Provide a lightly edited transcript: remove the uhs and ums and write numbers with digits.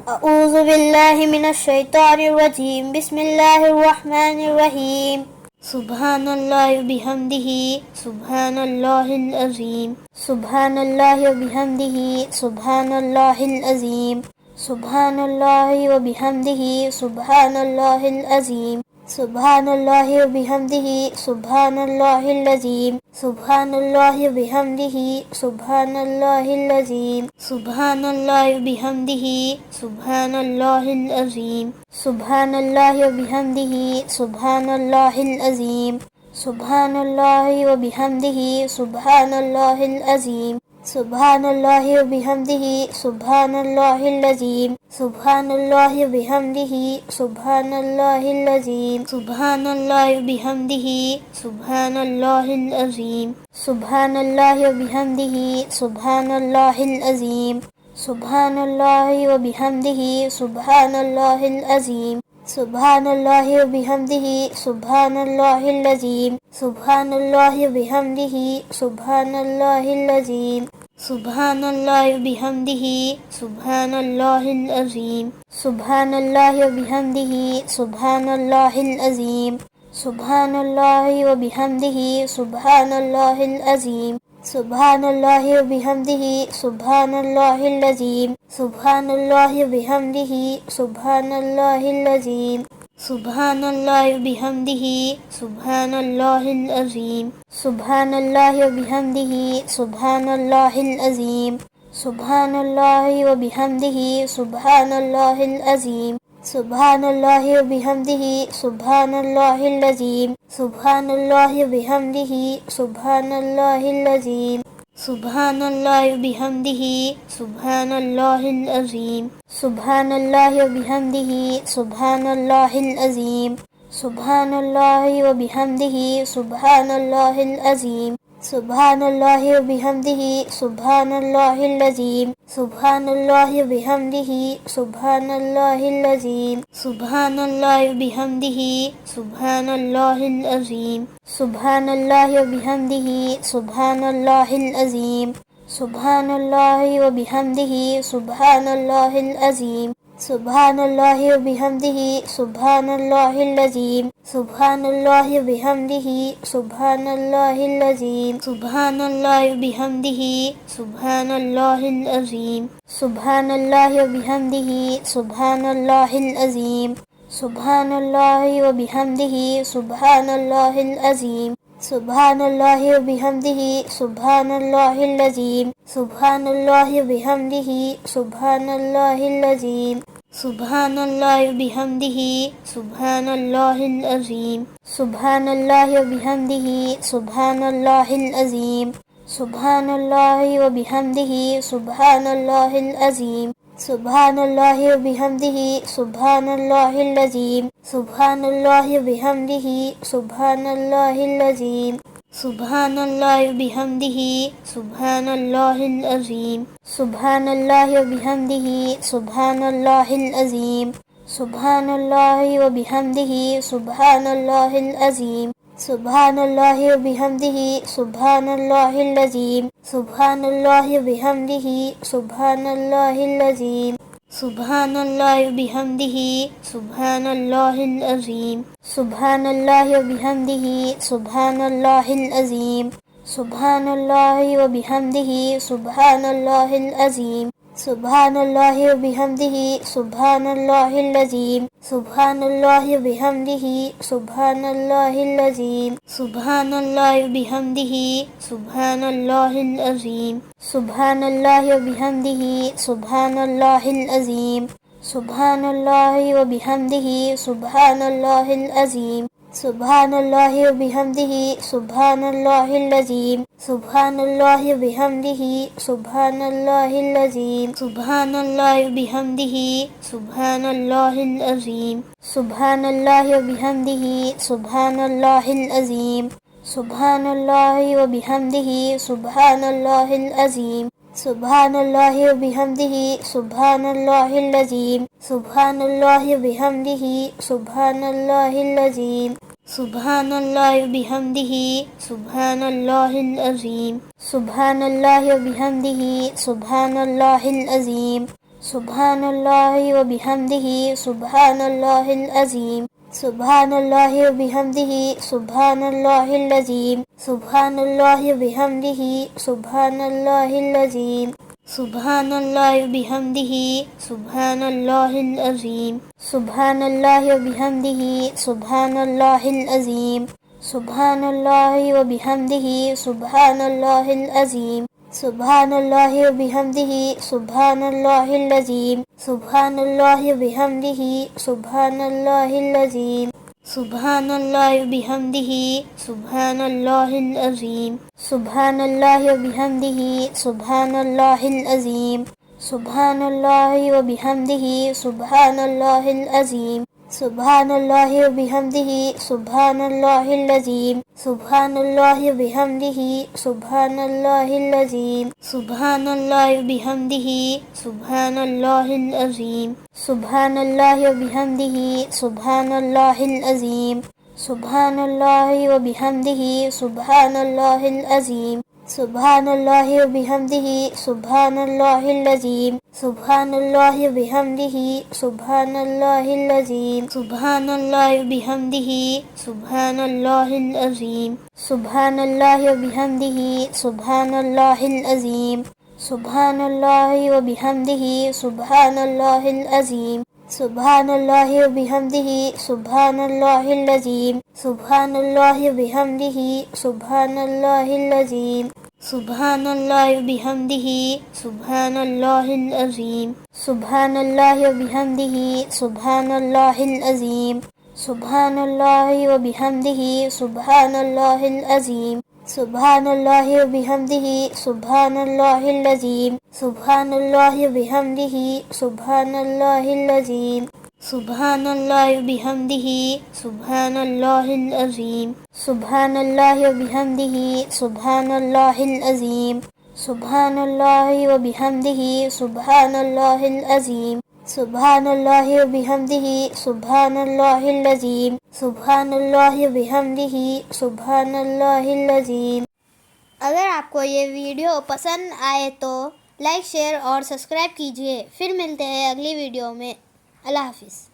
अऊज़ु बिल्लाहि मिनश शैतानिर रजीम बिस्मिल्लाहिर रहमानिर रहीम सुब्हानल्लाहि व बिहम्दिही सुब्हानल्लाहिल अज़ीम सुब्हानल्लाहि व बिहम्दिही सुब्हानल्लाहिल अज़ीम सुब्हानल्लाहि व बिहम्दिही सुब्हानल्लाहिल अज़ीम सुब्हानल्लाहि व बिहम्दिही सुब्हानल्लाहिल अज़ीम सुब्हानल्लाहि व बिहम्दिही सुब्हानल्लाहिल अज़ीम सुब्हानल्लाहि व बिहम्दिही सुब्हानल्लाहिल अज़ीम सुब्हानल्लाहि व बिहम्दिही सुब्हानल्लाहिल अज़ीम सुब्हानल्लाहि व बिहम्दिही सुब्हानल्लाहिल अज़ीम सुब्हानल्लाहि व बिहम्दिही सुब्हानल्लाहिल अज़ीम सुब्हानल्लाहि व बिहम्दिही सुब्हानल्लाहिल अज़ीम सुब्हानल्लाहि व बिहम्दिही सुब्हानल्लाहिल अज़ीम सुब्हानल्लाहि व बिहम्दिही सुब्हानल्लाहिल अज़ीम सुब्हानल्लाहि व बिहम्दिही सुब्हानल्लाहिल अज़ीम सुब्हानल्लाहि व बिहम्दिही सुब्हानल्लाहिल अज़ीम सुब्हानल्लाहि व बिहम्दिही सुब्हानल्लाहिल अज़ीम सुब्हानल्लाहि व बिहम्दिही सुब्हानल्लाहिल अज़ीम सुब्हानल्लाहि व बिहम्दिही सुब्हानल्लाहिल अज़ीम सुब्हानल्लाहि व बिहम्दिही सुब्हानल्लाहिल अज़ीम सुब्हानल्लाहि व बिहम्दिही सुब्हानल्लाहिल अज़ीम सुब्हानल्लाहि व बिहम्दिही सुब्हानल्लाहिल अज़ीम सुब्हानल्लाहि व बिहम्दिही सुब्हानल्लाहिल अज़ीम सुब्हानल्लाहि व बिहम्दिही सुब्हानल्लाहिल अज़ीम सुब्हानल्लाहि व बिहम्दिही सुब्हानल्लाहिल अज़ीम सुब्हानल्लाहि व बिहम्दिही सुब्हानल्लाहिल अज़ीम सुब्हानल्लाहि व बिहम्दिही सुब्हानल्लाहिल अज़ीम सुब्हानल्लाहि व बिहम्दिही सुब्हानल्लाहिल अज़ीम सुब्हानल्लाहि व बिहम्दिही सुब्हानल्लाहिल अज़ीम सुब्हानल्लाहि व बिहम्दिही सुब्हानल्लाहिल अज़ीम सुब्हानल्लाहि व बिहम्दिही सुब्हानल्लाहिल अज़ीम सुब्हानल्लाहि व बिहम्दिही सुब्हानल्लाहिल अज़ीम सुब्हानल्लाहि व बिहम्दिही सुब्हानल्लाहिल अज़ीम सुब्हानल्लाहि व बिहम्दिही सुब्हानल्लाहिल अज़ीम सुब्हानल्लाहि व बिहम्दिही सुब्हानल्लाहिल अज़ीम सुब्हानल्लाहि व बिहम्दिही सुब्हानल्लाहिल अज़ीम सुब्हानल्लाहि व बिहम्दिही सुब्हानल्लाहिल अज़ीम सुब्हानल्लाहि व बिहम्दिही सुब्हानल्लाहिल अज़ीम सुब्हानल्लाहि व बिहम्दिही सुब्हानल्लाहिल अज़ीम सुब्हानल्लाहि व बिहम्दिही सुब्हानल्लाहिल अज़ीम सुब्हानल्लाहि व बिहम्दिही सुब्हानल्लाहिल अज़ीम सुब्हानल्लाहि व बिहम्दिही सुब्हानल्लाहिल अज़ीम सुब्हानल्लाहि व बिहम्दिही सुब्हानल्लाहिल अज़ीम सुब्हानल्लाहि व बिहम्दिही सुब्हानल्लाहिल अज़ीम सुब्हानल्लाहि व बिहम्दिही सुब्हानल्लाहिल अज़ीम सुब्हानल्लाहि व बिहम्दिही सुब्हानल्लाहिल अज़ीम सुब्हानल्लाहि व बिहम्दिही सुब्हानल्लाहिल अज़ीम सुब्हानल्लाहि व बिहम्दिही सुब्हानल्लाहिल अज़ीम सुब्हानल्लाहि व बिहम्दिही सुब्हानल्लाहिल अज़ीम सुब्हानल्लाहि व बिहम्दिही सुब्हानल्लाहिल अज़ीम सुब्हानल्लाहि व बिहम्दिही सुब्हानल्लाहिल अज़ीम सुब्हानल्लाहि व बिहम्दिही सुब्हानल्लाहिल अज़ीम सुब्हानल्लाहि व बिहम्दिही सुब्हानल्लाहिल अज़ीम सुब्हानल्लाहि व बिहम्दिही सुब्हानल्लाहिल अज़ीम सुब्हानल्लाहि व बिहम्दिही सुब्हानल्लाहिल अज़ीम सुब्हानल्लाहि व बिहम्दिही सुब्हानल्लाहिल अज़ीम सुब्हानल्लाहि व बिहम्दिही सुब्हानल्लाहिल अज़ीम सुब्हानल्लाहि व बिहम्दिही सुब्हानल्लाहिल अज़ीम सुब्हानल्लाहि व बिहम्दिही सुब्हानल्लाहिल अज़ीम सुब्हानल्लाहि व बिहम्दिही सुब्हानल्लाहिल अज़ीम सुब्हानल्लाहि व बिहम्दिही सुब्हानल्लाहिल अज़ीम सुब्हानल्लाहि व बिहम्दिही सुब्हानल्लाहिल अज़ीम सुब्हानल्लाहि व बिहम्दिही सुब्हानल्लाहिल अज़ीम सुब्हानल्लाहि व बिहम्दिही सुब्हानल्लाहिल अज़ीम सुब्हानल्लाहि व बिहम्दिही सुब्हानल्लाहिल अज़ीम सुब्हानल्लाहि व बिहम्दिही सुब्हानल्लाहिल अज़ीम सुब्हानल्लाहि व बिहम्दिही सुब्हानल्लाहिल अज़ीम सुब्हानल्लाहि व बिहम्दिही सुब्हानल्लाहिल अज़ीम सुब्हानल्लाहि व बिहम्दिही सुब्हानल्लाहिल अज़ीम सुब्हानल्लाहि व बिहम्दिही सुब्हानल्लाहिल अज़ीम सुब्हानल्लाहि व बिहम्दिही सुब्हानल्लाहिल अज़ीम सुब्हानल्लाहि व बिहम्दिही सुब्हानल्लाहिल अज़ीम सुब्हानल्लाहि व बिहम्दिही सुब्हानल्लाहिल अज़ीम सुब्हानल्लाहि व बिहम्दिही सुब्हानल्लाहिल अज़ीम सुब्हानल्लाहि व बिहम्दिही सुब्हानल्लाहिल अज़ीम सुब्हानल्लाहि व बिहम्दिही सुब्हानल्लाहिल अज़ीम सुब्हानल्लाहि व बिहम्दिही सुब्हानल्लाहिल अज़ीम सुब्हानल्लाहि व बिहम्दिही सुब्हानल्लाहिल अज़ीम सुब्हानल्लाहि व बिहम्दिही सुब्हानल्लाहिल अज़ीम सुब्हानल्लाहि व बिहम्दिही सुब्हानल्लाहिल अज़ीम सुब्हानल्लाहि व बिहम्दिही सुब्हानल्लाहिल अज़ीम सुब्हानल्लाहि व बिहम्दिही सुब्हानल्लाहिल अज़ीम सुब्हानल्लाहि व बिहम्दिही सुब्हानल्लाहिल अज़ीम सुब्हानल्लाहि व बिहम्दिही सुब्हानल्लाहिल अज़ीम सुब्हानल्लाहि व बिहम्दिही सुब्हानल्लाहिल अज़ीम सुब्हानल्लाहि व बिहम्दिही सुब्हानल्लाहिल अज़ीम सुब्हानल्लाहि व बिहम्दिही सुब्हानल्लाहिल अज़ीम सुब्हानल्लाहि व बिहम्दिही सुब्हानल्लाहिल अज़ीम सुब्हानल्लाहि व बिहम्दिही सुब्हानल्लाहिल अज़ीम सुब्हानल्लाहि व बिहम्दिही सुब्हानल्लाहिल अज़ीम सुब्हानल्लाहि व बिहम्दिही सुब्हानल्लाहिल अज़ीम सुब्हानल्लाहि व बिहम्दिही सुब्हानल्लाहिल अज़ीम सुब्हानल्लाहि व बिहम्दिही सुब्हानल्लाहिल अज़ीम सुब्हानल्लाहि व बिहम्दिही सुब्हानल्लाहिल अज़ीम सुब्हानल्लाहि व बिहम्दिही सुब्हानल्लाहिल अज़ीम सुब्हानल्लाहि व बिहम्दिही सुब्हानल्लाहिल अज़ीम सुब्हानल्लाहि व बिहम्दिही सुब्हानल्लाहिल अज़ीम सुब्हानल्लाहि व बिहम्दिही सुब्हानल्लाहिल अज़ीम सुब्हानल्लाहि व बिहम्दिही सुब्हानल्लाहिल अज़ीम सुब्हानल्लाहि व बिहम्दिही सुब्हानल्लाहिल अज़ीम सुब्हानल्लाहि व बिहम्दिही सुब्हानल्लाहिल अज़ीम सुब्हानल्लाहि व बिहम्दिही सुब्हानल्लाहिल अज़ीम। अगर आपको ये वीडियो पसंद आए तो लाइक शेयर और सब्सक्राइब कीजिए। फिर मिलते हैं अगली वीडियो में। अल्लाह हाफिज़।